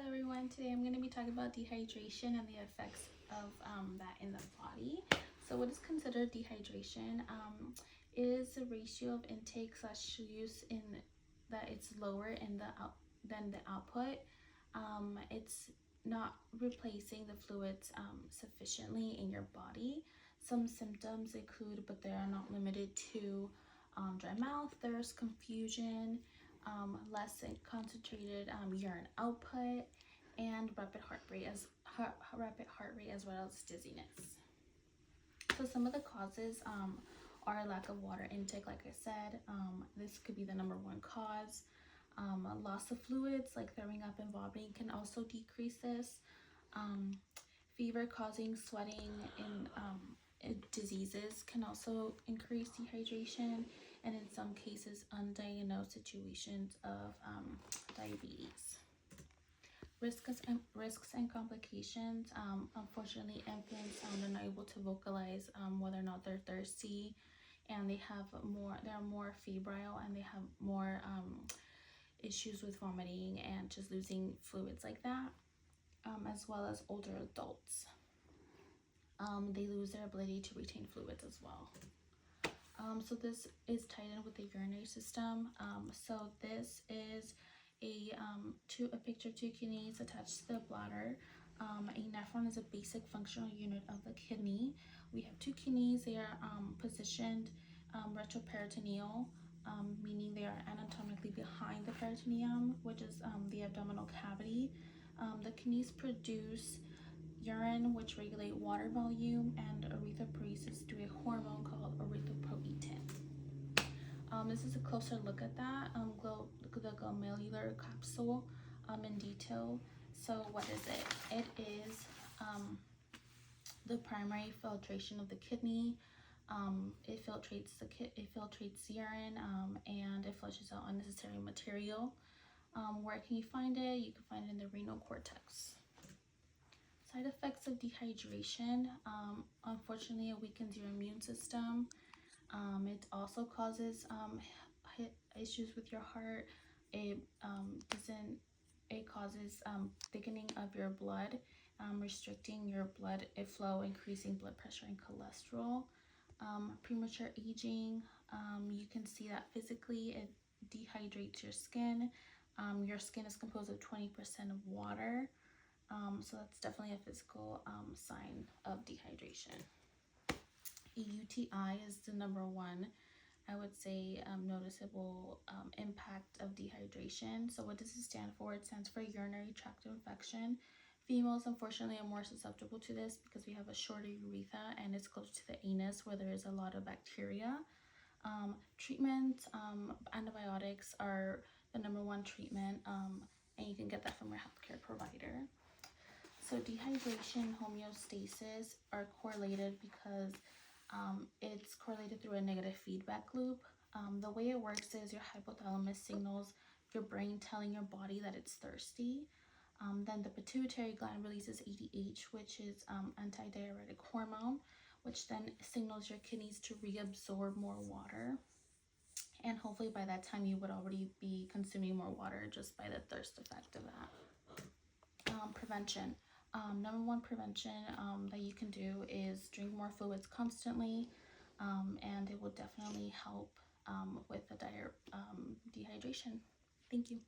everyone. Today I'm going to be talking about dehydration and the effects of that in the body. So what is considered dehydration? It is a ratio of intake / use in that it's lower in than the output. It's not replacing the fluids sufficiently in your body. Some symptoms include, but they are not limited to, dry mouth, thirst, confusion, less concentrated urine output, and rapid heart rate as well as dizziness. So some of the causes are lack of water intake. Like I said, this could be the number one cause. Loss of fluids like throwing up and vomiting can also decrease this. Fever causing sweating and diseases can also increase dehydration, and in some cases undiagnosed situations of diabetes. Risks and complications. Unfortunately, infants are not able to vocalize whether or not they're thirsty, and they are more febrile, and they have more issues with vomiting and just losing fluids like that, as well as older adults. They lose their ability to retain fluids as well. So this is tied in with the urinary system. So this is a picture of two kidneys attached to the bladder. A nephron is a basic functional unit of the kidney. We have two kidneys. They are positioned retroperitoneal, meaning they are anatomically behind the peritoneum, which is the abdominal cavity. The kidneys produce urine, which regulate water volume, and erythropoiesis through a hormone called erythropoietin. This is a closer look at that, the glomerular capsule in detail. So what is it? It is the primary filtration of the kidney. It filtrates urine, and it flushes out unnecessary material. Where can you find it? You can find it in the renal cortex. Side effects of dehydration. Unfortunately, it weakens your immune system. It also causes issues with your heart. It causes thickening of your blood, restricting your blood flow, increasing blood pressure and cholesterol. Premature aging. You can see that physically it dehydrates your skin. Your skin is composed of 20% of water. So that's definitely a physical sign of dehydration. A UTI is the number one, I would say, noticeable impact of dehydration. So what does it stand for? It stands for urinary tract infection. Females, unfortunately, are more susceptible to this because we have a shorter urethra and it's close to the anus where there is a lot of bacteria. Treatment, antibiotics are the number one treatment, and you can get that from your healthcare provider. So dehydration and homeostasis are correlated because it's correlated through a negative feedback loop. The way it works is your hypothalamus signals your brain telling your body that it's thirsty. Then the pituitary gland releases ADH, which is antidiuretic hormone, which then signals your kidneys to reabsorb more water. And hopefully by that time you would already be consuming more water just by the thirst effect of that. Prevention. Number one prevention that you can do is drink more fluids constantly, and it will definitely help with the dehydration. Thank you.